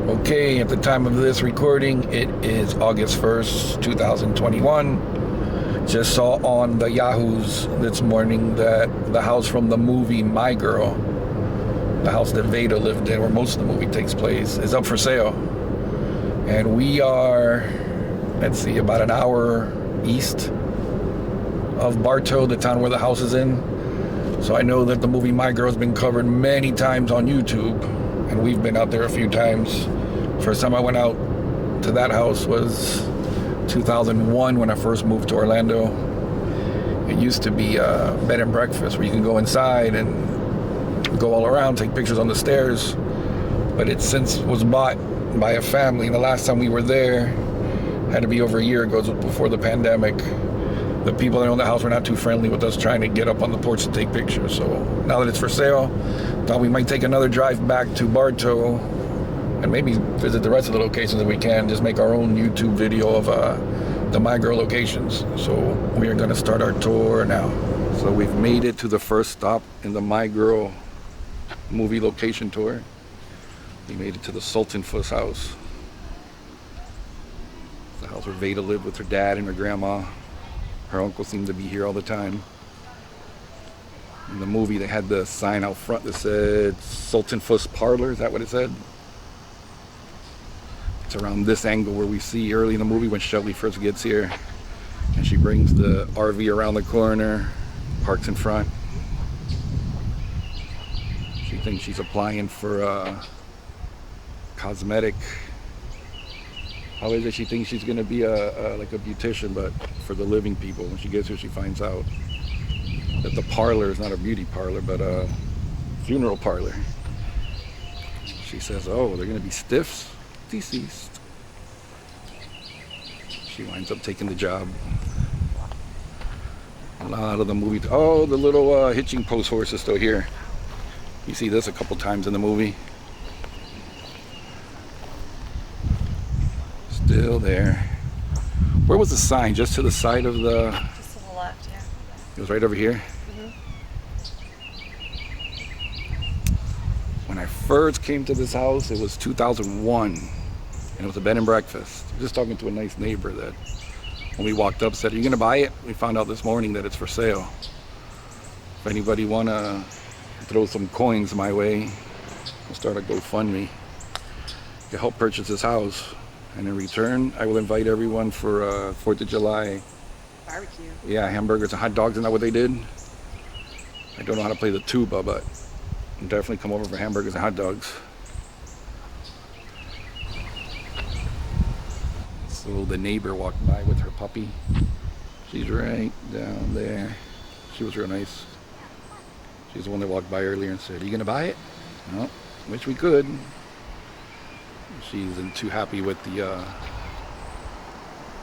Okay, at the time of this recording, it is August 1st, 2021. Just saw on the Yahoos this morning that the house from the movie My Girl, the house that Vada lived in, where most of the movie takes place, is up for sale. And we are, let's see, about an hour east of Bartow, the town where the house is in. So I know that the movie My Girl has been covered many times on YouTube, and we've been out there a few times. First time I went out to that house was 2001 when I first moved to Orlando. It used to be a bed and breakfast where you can go inside and go all around, take pictures on the stairs. But it since was bought by a family, and the last time we were there had to be over a year ago. It was before the pandemic. The people that own the house were not too friendly with us trying to get up on the porch to take pictures. So now that it's for sale, thought we might take another drive back to Bartow and maybe visit the rest of the locations if we can, just make our own YouTube video of the My Girl locations. So we are going to start our tour now. So we've made it to the first stop in the My Girl movie location tour. We made it to the Sultan Fuss house. The house where Vada lived with her dad and her grandma. Her uncle seemed to be here all the time. In the movie, they had the sign out front that said Sultan Fuss Parlor. Is that what it said? It's around this angle where we see early in the movie when Shelly first gets here. And she brings the RV around the corner, parks in front. She thinks she's applying for cosmetic. How is it? She thinks she's gonna be like a beautician, but for the living people. When she gets here, she finds out that the parlor is not a beauty parlor, but a funeral parlor. She says, "Oh, they're gonna be stiffs, deceased." She winds up taking the job. A lot of the movie. Oh, the little hitching post horse is still here. You see this a couple times in the movie. Still there. Where was the sign? Just to the side of the... Just to the left, yeah. It was right over here? Mm-hmm. When I first came to this house, it was 2001. And it was a bed and breakfast. Just talking to a nice neighbor that, when we walked up, said, "Are you going to buy it?" We found out this morning that it's for sale. If anybody want to throw some coins my way, I'll start a GoFundMe to help purchase this house. And in return, I will invite everyone for 4th of July. Barbecue. Yeah, hamburgers and hot dogs. Isn't that what they did? I don't know how to play the tuba, but I'll definitely come over for hamburgers and hot dogs. So the neighbor walked by with her puppy. She's right down there. She was real nice. She's the one that walked by earlier and said, "Are you going to buy it?" No, wish we could. She isn't too happy with the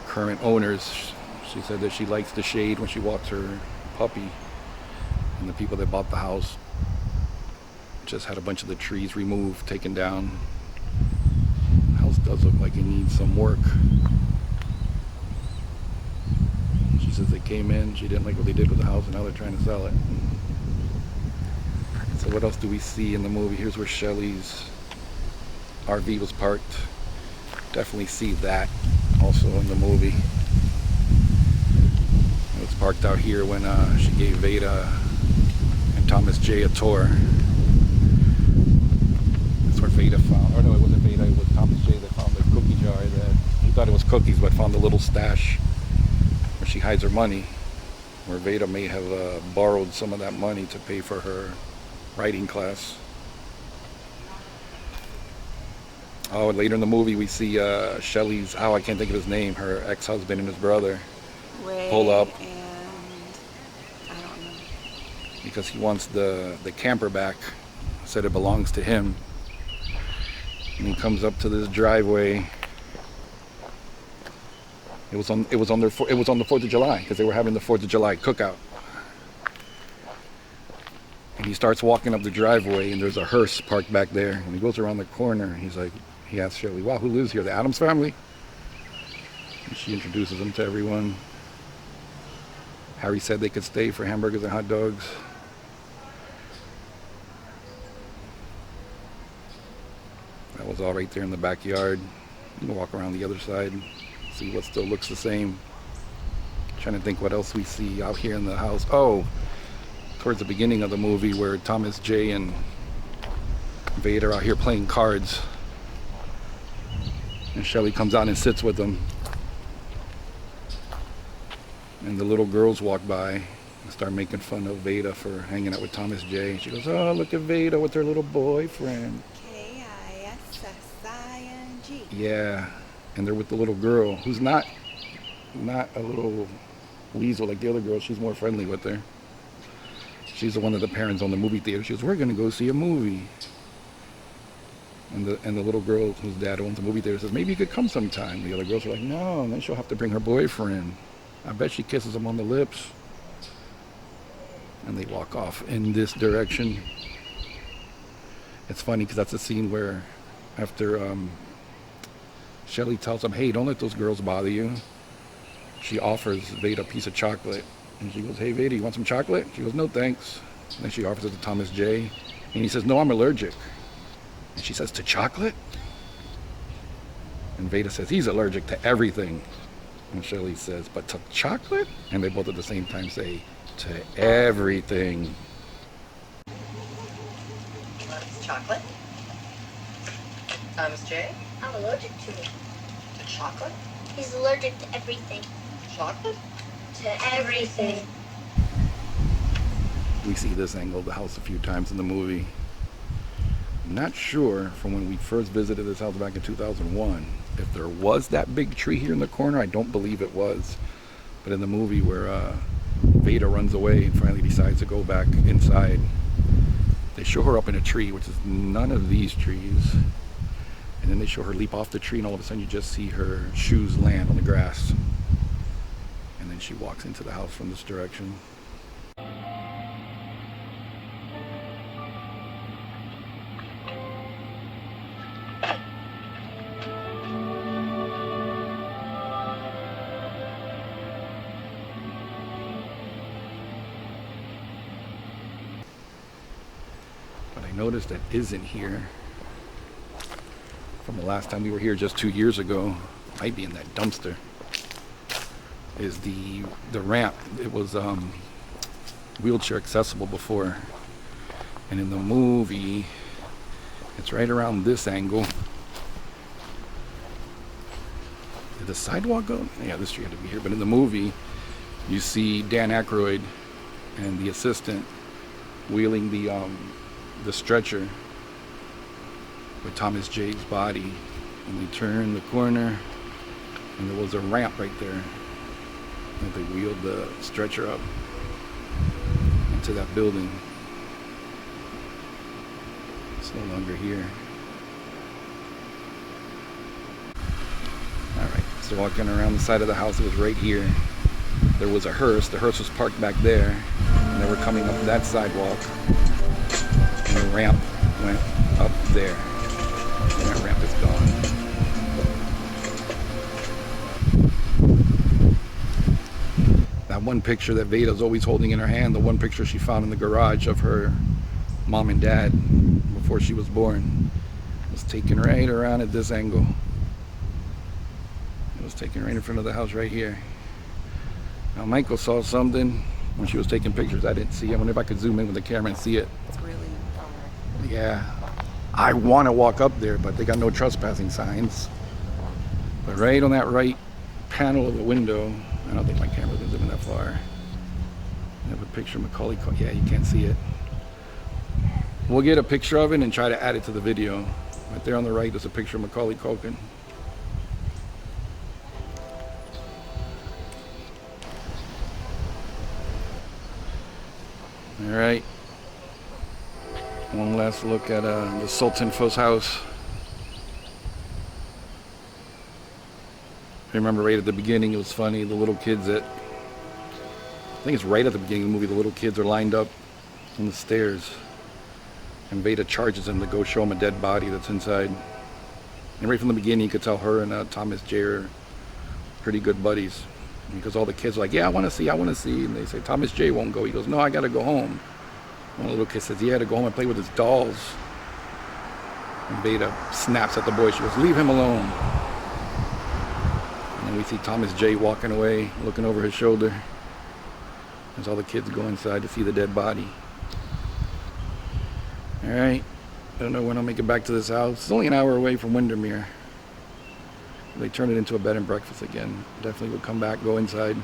current owners. She said that she likes the shade when she walks her puppy. And the people that bought the house just had a bunch of the trees removed, taken down. The house does look like it needs some work. She says they came in, she didn't like what they did with the house, and now they're trying to sell it. So what else do we see in the movie? Here's where Shelly's RV was parked. Definitely see that also in the movie. It was parked out here when she gave Vada and Thomas J a tour. That's where Vada found, or no, it wasn't Vada, it was Thomas J that found the cookie jar that he thought it was cookies, but found the little stash where she hides her money, where Vada may have borrowed some of that money to pay for her writing class. Oh, later in the movie we see Shelly's, I can't think of his name, her ex-husband and his brother pull up. And I don't know. Because he wants the camper back, said it belongs to him. And he comes up to this driveway. It was on the 4th of July because they were having the 4th of July cookout. And he starts walking up the driveway and there's a hearse parked back there. And he goes around the corner and he asks Shirley, "Wow, who lives here? The Addams family?" And she introduces him to everyone. Harry said they could stay for hamburgers and hot dogs. was all right there in the backyard. You can walk around the other side, see what still looks the same. Trying to think what else we see out here in the house. Oh, towards the beginning of the movie where Thomas J and Vada are out here playing cards. And Shelly comes out and sits with them. And the little girls walk by and start making fun of Vada for hanging out with Thomas J. She goes, oh, look at Vada with her little boyfriend. Kissing. Yeah, and they're with the little girl who's not a little weasel like the other girl. She's more friendly with her. She's the one of the parents on the movie theater. She goes, we're going to go see a movie. And the little girl whose dad owns the movie theater says, maybe you could come sometime. The other girls are like, no, and then she'll have to bring her boyfriend. I bet she kisses him on the lips. And they walk off in this direction. It's funny because that's a scene where after Shelly tells him, hey, don't let those girls bother you, she offers Vada a piece of chocolate. And she goes, hey, Vada, you want some chocolate? She goes, no, thanks. And then she offers it to Thomas J. And he says, no, I'm allergic. And she says, to chocolate? And Vada says, he's allergic to everything. And Shelly says, but to chocolate? And they both at the same time say, to everything. Chocolate? Thomas J? I'm allergic to it. To chocolate? He's allergic to everything. Chocolate? To everything. We see this angle of the house a few times in the movie. I'm not sure from when we first visited this house back in 2001 if there was that big tree here in the corner. I don't believe it was. But in the movie where Vada runs away and finally decides to go back inside, they show her up in a tree, which is none of these trees. And then they show her leap off the tree, and all of a sudden you just see her shoes land on the grass. And then she walks into the house from this direction. But I noticed that isn't here from the last time we were here just 2 years ago. Might be in that dumpster. Is the ramp. It was wheelchair accessible before, and in the movie it's right around this angle. Did the sidewalk go? Yeah, this tree had to be here. But in the movie you see Dan Aykroyd and the assistant wheeling the stretcher with Thomas J's body, and we turned the corner and there was a ramp right there. And they wheeled the stretcher up into that building. It's no longer here. Alright, so walking around the side of the house, it was right here. There was a hearse. The hearse was parked back there. And they were coming up that sidewalk. And the ramp went up there. And that ramp is gone. That one picture that Vada's always holding in her hand, the one picture she found in the garage of her mom and dad before she was born, was taken right around at this angle. It was taken right in front of the house right here. Now Michael saw something when she was taking pictures I didn't see. I wonder if I could zoom in with the camera and see it. It's really far. Yeah. I want to walk up there, but they got no trespassing signs. But right on that right panel of the window, I don't think my camera can zoom in that far. I have a picture of Macaulay Culkin. Yeah, you can't see it. We'll get a picture of it and try to add it to the video. Right there on the right is a picture of Macaulay Culkin. All right. One last look at the Sultan Fuss house. I remember right at the beginning, it was funny, the little kids that, I think it's right at the beginning of the movie, the little kids are lined up on the stairs, and Vada charges them to go show them a dead body that's inside. And right from the beginning, you could tell her and Thomas J are pretty good buddies, because all the kids are like, yeah, I want to see, and they say, Thomas J won't go. He goes, no, I got to go home. One little kid says he had to go home and play with his dolls. And Vada snaps at the boy. She goes, "Leave him alone." And then we see Thomas J walking away, looking over his shoulder. As all the kids go inside to see the dead body. Alright. I don't know when I'll make it back to this house. It's only an hour away from Windermere. They turn it into a bed and breakfast again. Definitely would come back, go inside.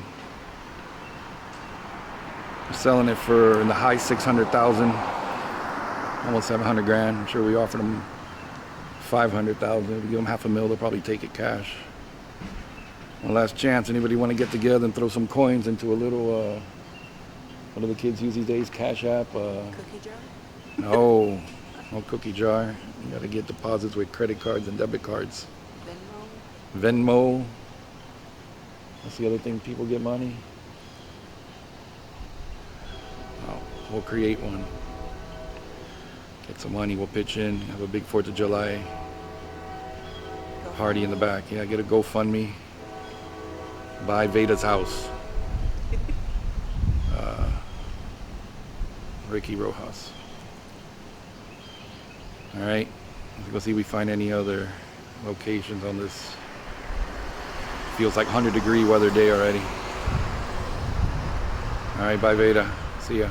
They're selling it for in the high 600,000, almost 700 grand. I'm sure we offered them 500,000. If we give them $500,000, they'll probably take it cash. One last chance. Anybody want to get together and throw some coins into a little, what do the kids use these days? Cash App? Cookie jar? No cookie jar. You got to get deposits with credit cards and debit cards. Venmo. That's the other thing people get money. Oh, we'll create one. Get some money, we'll pitch in, have a big 4th of July party in the back. Yeah, get a GoFundMe. Buy Vada's house. Ricky Rojas. Alright, let's go see if we find any other locations on this. Feels like 100-degree weather day already. Alright, bye Vada. See ya.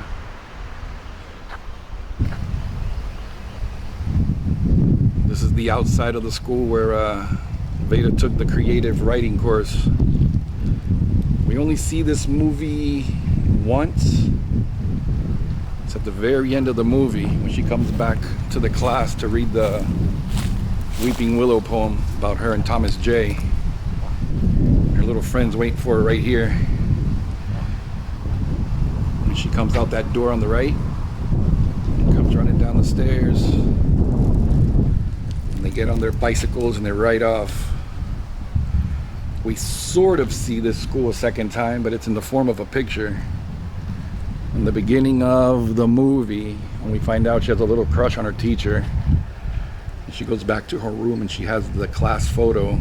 This is the outside of the school where Vada took the creative writing course. We only see this movie once. It's at the very end of the movie when she comes back to the class to read the Weeping Willow poem about her and Thomas J. Her little friend's waiting for her right here. When she comes out that door on the right, comes running down the stairs, and they get on their bicycles and they ride off. We sort of see this school a second time, but it's in the form of a picture. In the beginning of the movie, when we find out she has a little crush on her teacher, and she goes back to her room and she has the class photo,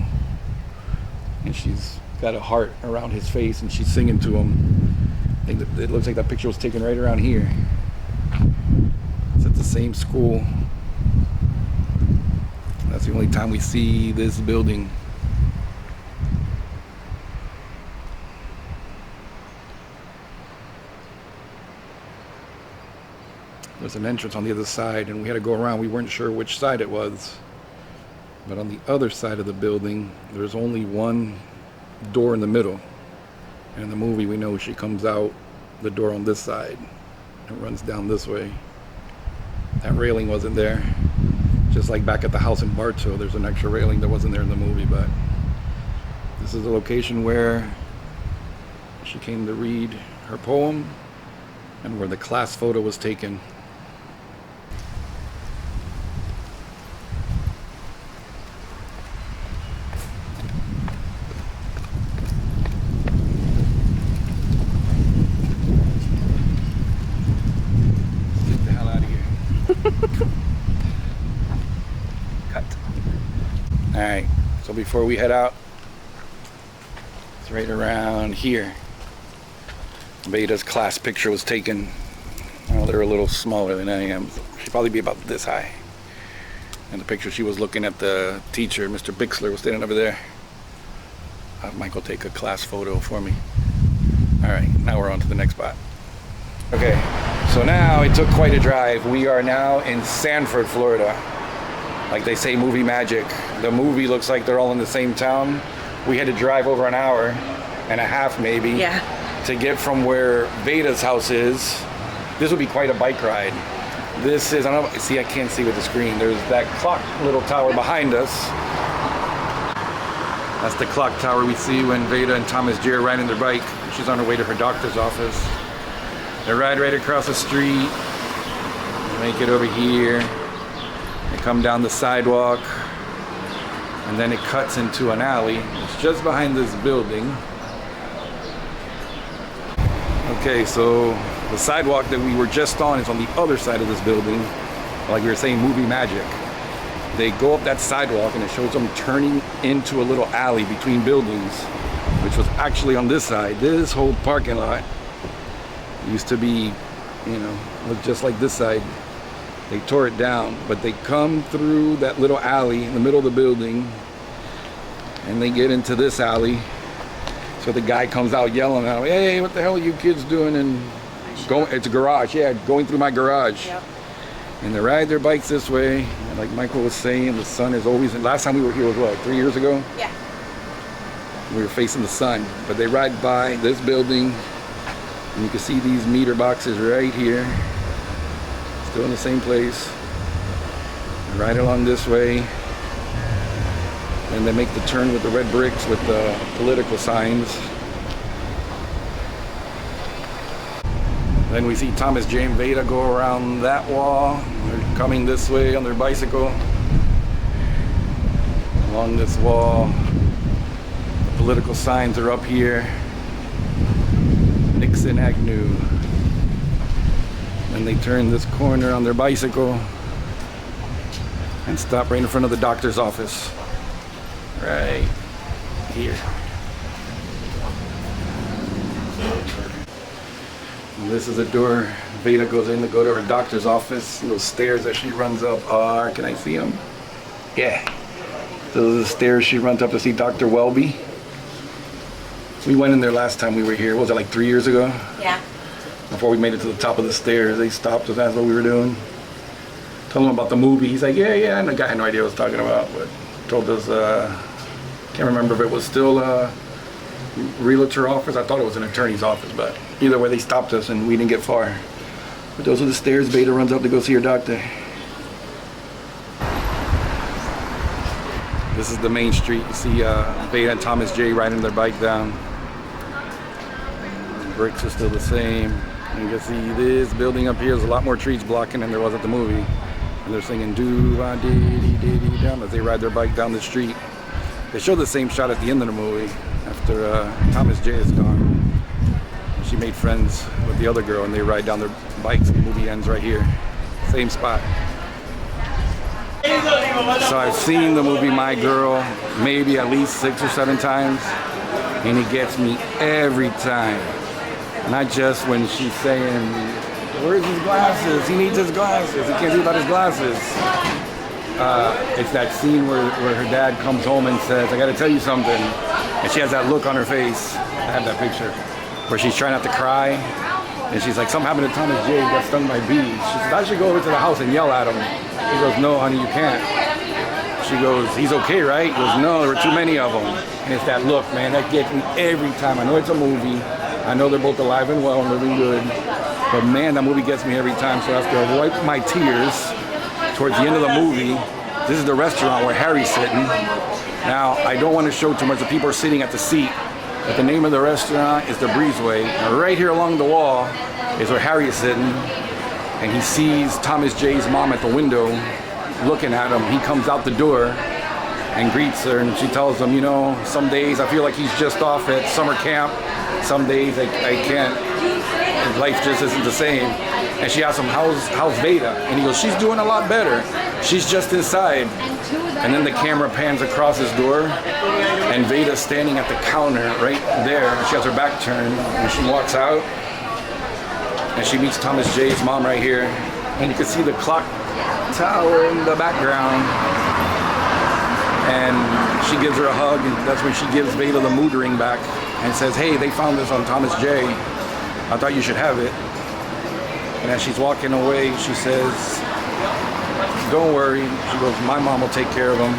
and she's got a heart around his face and she's singing to him. I think that it looks like that picture was taken right around here. It's at the same school. That's the only time we see this building. There's an entrance on the other side, and we had to go around. We weren't sure which side it was. But on the other side of the building, there's only one door in the middle. And in the movie, we know she comes out the door on this side and runs down this way. That railing wasn't there. Just like back at the house in Bartow, there's an extra railing that wasn't there in the movie. But this is the location where she came to read her poem and where the class photo was taken. Cut. Alright, so before we head out, it's right around here. Vada's class picture was taken. Well, they're a little smaller than I am. She'd probably be about this high. And the picture, she was looking at the teacher, Mr. Bixler, was standing over there. I'll have Michael take a class photo for me. Alright, now we're on to the next spot. Okay, so now it took quite a drive. We are now in Sanford, Florida. Like they say, movie magic. The movie looks like they're all in the same town. We had to drive over an hour and a half maybe to get from where Vada's house is. This would be quite a bike ride. This is, I don't know, see, I can't see with the screen. There's that clock little tower behind us. That's the clock tower we see when Vada and Thomas J are riding their bike. She's on her way to her doctor's office. They ride right across the street, make it over here, they come down the sidewalk, and then it cuts into an alley. It's just behind this building. Okay, so the sidewalk that we were just on is on the other side of this building. Like we were saying, movie magic. They go up that sidewalk and it shows them turning into a little alley between buildings, which was actually on this side. This whole parking lot used to be, you know, look just like this side. They tore it down, but they come through that little alley in the middle of the building, and they get into this alley. So the guy comes out yelling at him, "Hey, what the hell are you kids doing?" And it's a garage, yeah, going through my garage. Yep. And they ride their bikes this way. And like Michael was saying, the sun is always. Last time we were here was what, 3 years ago? Yeah. We were facing the sun, but they ride by this building, and you can see these meter boxes right here, still in the same place. Right along this way. And they make the turn with the red bricks with the political signs. Then we see Thomas J and Vada go around that wall. They're coming this way on their bicycle. Along this wall. The political signs are up here. Nixon, Agnew. Then they turn this corner on their bicycle and stop right in front of the doctor's office. Right here. And this is a door. Vada goes in to go to her doctor's office. Little stairs that she runs up are, can I see them? Yeah. Those are the stairs she runs up to see Dr. Welby. We went in there last time we were here. What was it, like 3 years ago? Yeah. Before we made it to the top of the stairs, they stopped us, asked what we were doing. Told him about the movie. He's like, yeah. And the guy had no idea what I was talking about, but told us, can't remember if it was still a realtor office. I thought it was an attorney's office, but either way, they stopped us and we didn't get far. But those are the stairs Vada runs up to go see her doctor. This is the main street. You see Vada and Thomas J riding their bike down. Bricks are still the same. And you can see this building up here. There's a lot more trees blocking than there was at the movie. And they're singing doo-wah-dee-dee-dee-dee down as they ride their bike down the street. They show the same shot at the end of the movie after Thomas J is gone. She made friends with the other girl and they ride down their bikes and the movie ends right here. Same spot. So I've seen the movie My Girl maybe at least 6 or 7 times, and it gets me every time. Not just when she's saying, "Where's his glasses? He needs his glasses. He can't see without his glasses." It's that scene where her dad comes home and says, "I gotta tell you something." And she has that look on her face. I have that picture where she's trying not to cry. And she's like, "Something happened to Thomas J. He got stung by bees." She says, "I should go over to the house and yell at him." He goes, "No, honey, you can't." She goes, "He's okay, right?" He goes, "No, there were too many of them." And it's that look, man, that gets me every time. I know it's a movie. I know they're both alive and well and living good. But man, that movie gets me every time. So after I wipe my tears towards the end of the movie, this is the restaurant where Harry's sitting. Now, I don't want to show too much. The people are sitting at the seat. But the name of the restaurant is the Breezeway. And right here along the wall is where Harry is sitting. And he sees Thomas J's mom at the window looking at him. He comes out the door and greets her. And she tells him, "You know, some days I feel like he's just off at summer camp. Some days I can't. His life just isn't the same." And she asks him, how's Vada? And he goes, "She's doing a lot better. She's just inside." And then the camera pans across his door, and Vada's standing at the counter right there. She has her back turned, and she walks out, and she meets Thomas J's mom right here. And you can see the clock tower in the background. And she gives her a hug, and that's when she gives Vada the mood ring back and says, "Hey, they found this on Thomas J. I thought you should have it." And as she's walking away, she says, "Don't worry." She goes, "My mom will take care of him."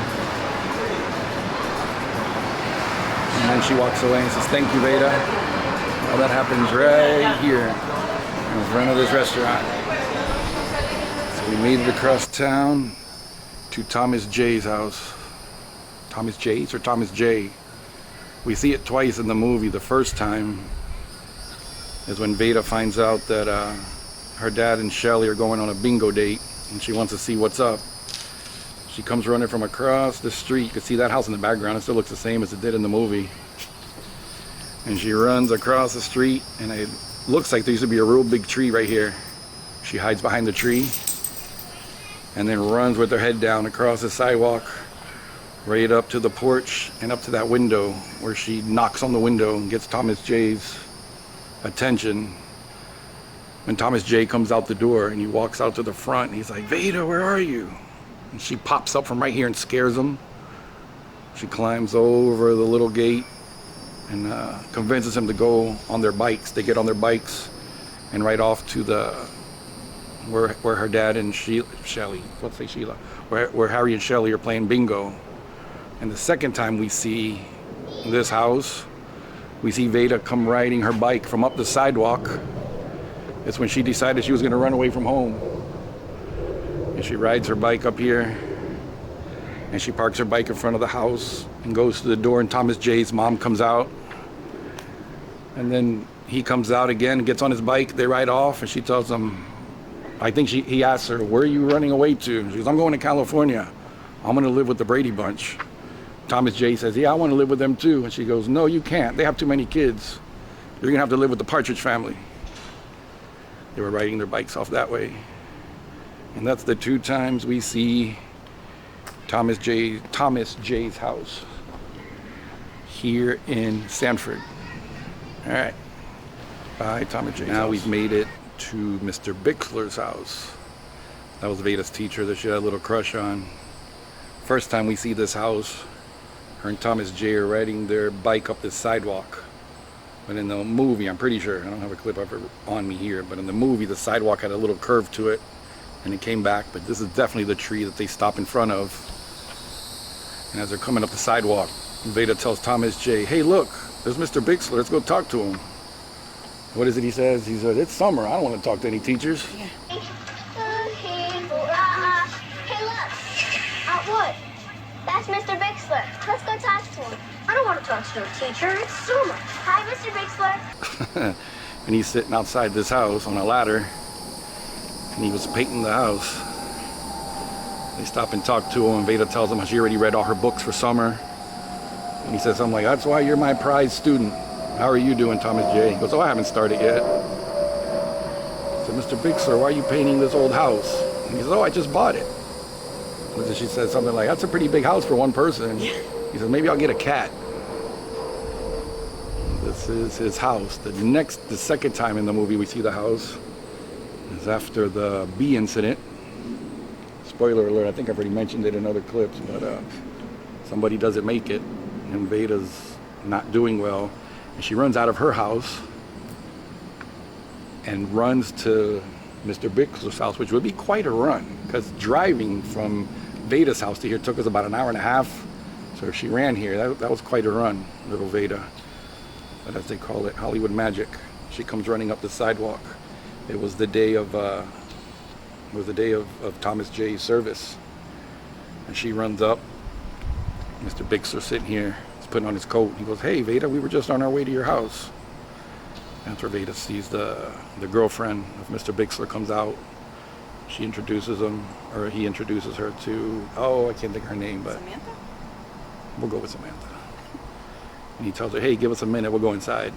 And then she walks away and says, "Thank you, Vada." Well, that happens right here in front of this restaurant. So we made it across town to Thomas J's house. Thomas J's or Thomas J? We see it twice in the movie. The first time is when Vada finds out that her dad and Shelly are going on a bingo date, and she wants to see what's up. She comes running from across the street. You can see that house in the background. It still looks the same as it did in the movie. And she runs across the street, and it looks like there used to be a real big tree right here. She hides behind the tree and then runs with her head down across the sidewalk right up to the porch and up to that window, where she knocks on the window and gets Thomas J's attention. And Thomas J comes out the door and he walks out to the front and he's like, Vada, where are you? And she pops up from right here and scares him. She climbs over the little gate and convinces him to go on their bikes. They get on their bikes and ride off to the where her dad and Shelly, let's say Sheila, where Harry and Shelly are playing bingo. And the second time we see this house, we see Vada come riding her bike from up the sidewalk. It's when she decided she was going to run away from home. And she rides her bike up here, and she parks her bike in front of the house and goes to the door, and Thomas J's mom comes out. And then he comes out again, gets on his bike, they ride off, and she tells him, he asks her, where are you running away to? She goes, I'm going to California. I'm going to live with the Brady Bunch. Thomas J says, yeah, I want to live with them too. And she goes, no, you can't. They have too many kids. You're going to have to live with the Partridge Family. They were riding their bikes off that way. And that's the 2 times we see Thomas J's house here in Sanford. All right. Bye, Thomas J's Now house. We've made it to Mr. Bixler's house. That was Vada's teacher that she had a little crush on. First time we see this house, her and Thomas J are riding their bike up this sidewalk. But in the movie, I'm pretty sure, I don't have a clip of it on me here, but in the movie, the sidewalk had a little curve to it, and it came back. But this is definitely the tree that they stop in front of. And as they're coming up the sidewalk, Vada tells Thomas J, hey, look, there's Mr. Bixler. Let's go talk to him. What is it he says? He said, it's summer. I don't want to talk to any teachers. Yeah. Hey, look. What? That's Mr. Bixler. Let's go talk to him. I don't want to talk to no teacher. It's summer. Hi, Mr. Bixler. And he's sitting outside this house on a ladder, and he was painting the house. They stop and talk to him, and Vada tells him how she already read all her books for summer. And he says something like, that's why you're my prize student. How are you doing, Thomas J? He goes, oh, I haven't started yet. I said, Mr. Bixler, why are you painting this old house? And he says, oh, I just bought it. And then she says something like, that's a pretty big house for one person. He says, maybe I'll get a cat. This is his house. The second time in the movie we see the house is after the bee incident. Spoiler alert, I think I've already mentioned it in other clips, but somebody doesn't make it, and Vada's not doing well. And she runs out of her house and runs to Mr. Bixler's house, which would be quite a run, because driving from Vada's house to here took us about an hour and a half. So if she ran here, that was quite a run, little Vada. But as they call it, Hollywood magic. She comes running up the sidewalk. It was the day of Thomas J's service, and she runs up. Mr. Bixler sitting here. Putting on his coat. He goes, hey, Vada, we were just on our way to your house. After Vada sees the girlfriend of Mr. Bixler comes out, she introduces him, or he introduces her to, oh, I can't think of her name, but Samantha? We'll go with Samantha. And he tells her, hey, give us a minute, we'll go inside.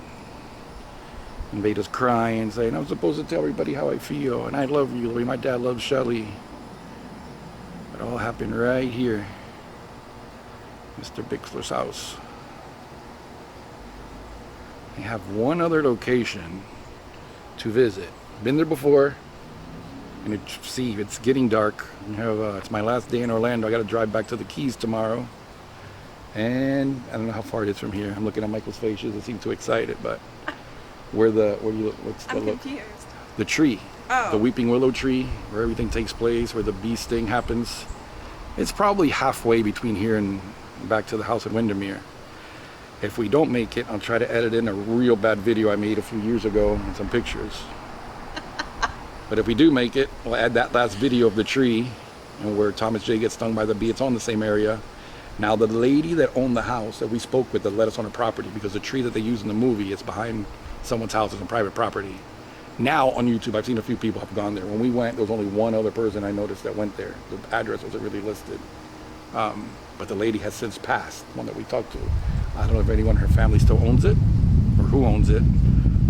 And Vada's crying, saying, I'm supposed to tell everybody how I feel, and I love you the way my dad loves Shelly. It all happened right here, Mr. Bixler's house. I have one other location to visit. Been there before, and it's getting dark. It's my last day in Orlando. I got to drive back to the Keys tomorrow, and I don't know how far it is from here. I'm looking at Michael's face. He doesn't seem too excited, but what's the I'm look? confused. The tree, Oh. the weeping willow tree, where everything takes place, where the bee sting happens. It's probably halfway between here and back to the house in Windermere. If we don't make it, I'll try to edit in a real bad video I made a few years ago and some pictures. But if we do make it, we'll add that last video of the tree and where Thomas J gets stung by the bee. It's on the same area. Now the lady that owned the house that we spoke with that let us on her property, because the tree that they use in the movie is behind someone's house, it's on private property. Now on YouTube, I've seen a few people have gone there. When we went, there was only one other person I noticed that went there. The address wasn't really listed. But the lady has since passed, one that we talked to. I don't know if anyone in her family still owns it or who owns it,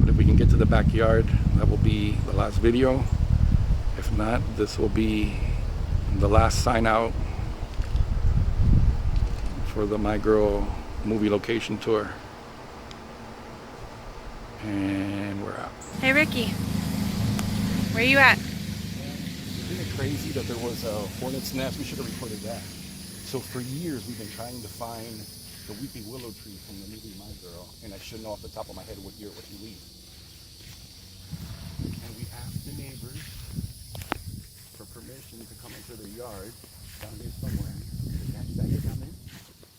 but if we can get to the backyard, that will be the last video. If not, this will be the last sign out for the My Girl movie location tour. And we're out. Hey, Ricky. Where you at? Isn't it crazy that there was a hornet's nest? We should have reported that. So for years we've been trying to find the weeping willow tree from the movie My Girl, and I should know off the top of my head what year it was released. And we asked the neighbors for permission to come into their yard down here somewhere. Is that it down there?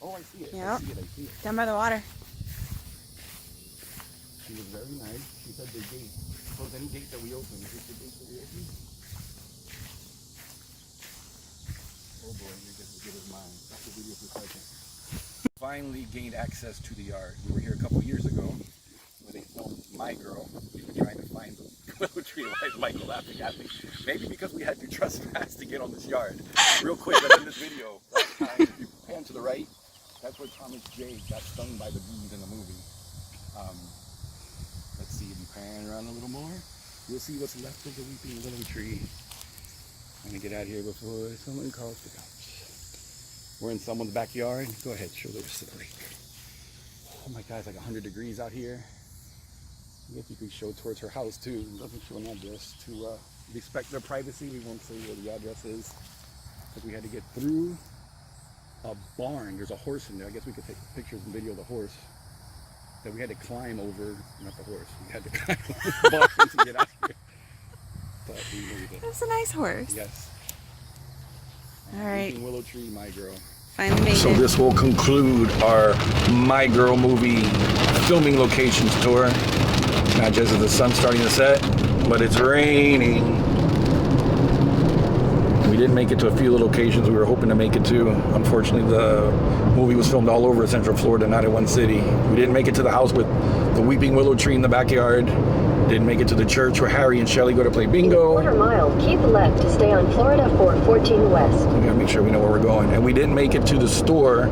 Oh, I see it. Yep. I see it. Down by the water. She was very nice. She said the gate. Close any gate that we open. Is this the gate that we open? Oh boy, you're just as good as mine. That's the video for a second. Finally gained access to the yard. We were here a couple years ago where they filmed My Girl. We were trying to find the willow tree. Why is Michael laughing at me? Maybe because we had to trespass to get on this yard. Real quick, in this video, last time, if you pan to the right, that's where Thomas J got stung by the bees in the movie. Let's see, if you pan around a little more, you'll see what's left of the weeping willow tree. I'm gonna get out of here before someone calls the cops. We're in someone's backyard. Go ahead, show the rest of the lake. Oh my God, it's like 100 degrees out here. I guess you could show towards her house too. It doesn't show an address. To respect their privacy, we won't say where the address is. But we had to get through a barn. There's a horse in there. I guess we could take pictures and video of the horse. That we had to climb over, not the horse, we had to climb over the barn to get out here. But we made it. That's a nice horse. Yes. All right. Weeping willow tree, My Girl. Finally made So it. this will conclude our My Girl movie filming locations tour. Not just as the sun's starting to set, but it's raining. We didn't make it to a few of the locations we were hoping to make it to. Unfortunately, the movie was filmed all over Central Florida, not in one city. We didn't make it to the house with the weeping willow tree in the backyard. Didn't make it to the church where Harry and Shelley go to play bingo. Quarter mile, keep left to stay on Florida 414 West. We gotta make sure we know where we're going. And we didn't make it to the store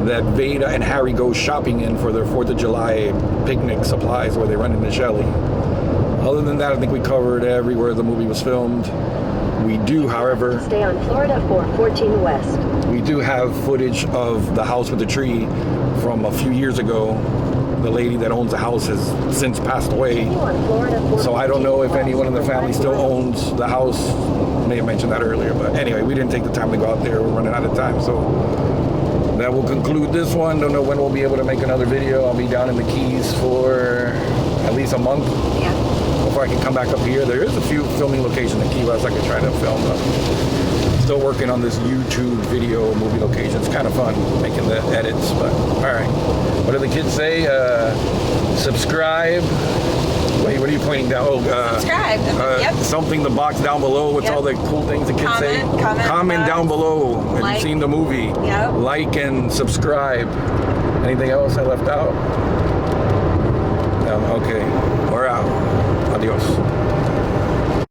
that Vada and Harry go shopping in for their 4th of July picnic supplies where they run into Shelley. Other than that, I think we covered everywhere the movie was filmed. We do, however, Stay on Florida 414 West. we do have footage of the house with the tree from a few years ago. The lady that owns the house has since passed away. So I don't know if anyone in the family still owns the house. May have mentioned that earlier, but anyway, we didn't take the time to go out there. We're running out of time, so that will conclude this one. Don't know when we'll be able to make another video. I'll be down in the Keys for at least a month. Yeah. Before I can come back up here. There is a few filming locations in Key West I could try to film. Still working on this YouTube video movie location. It's kind of fun making the edits, but all right. What do the kids say? Subscribe. Wait, what are you pointing down? Oh, Subscribe. Yep. Something, the box down below. What's Yep. all the cool things the kids say? Comment down below. Have Like. you seen the movie? Yep. Like and subscribe. Anything else I left out? No, okay. We're out. Adios.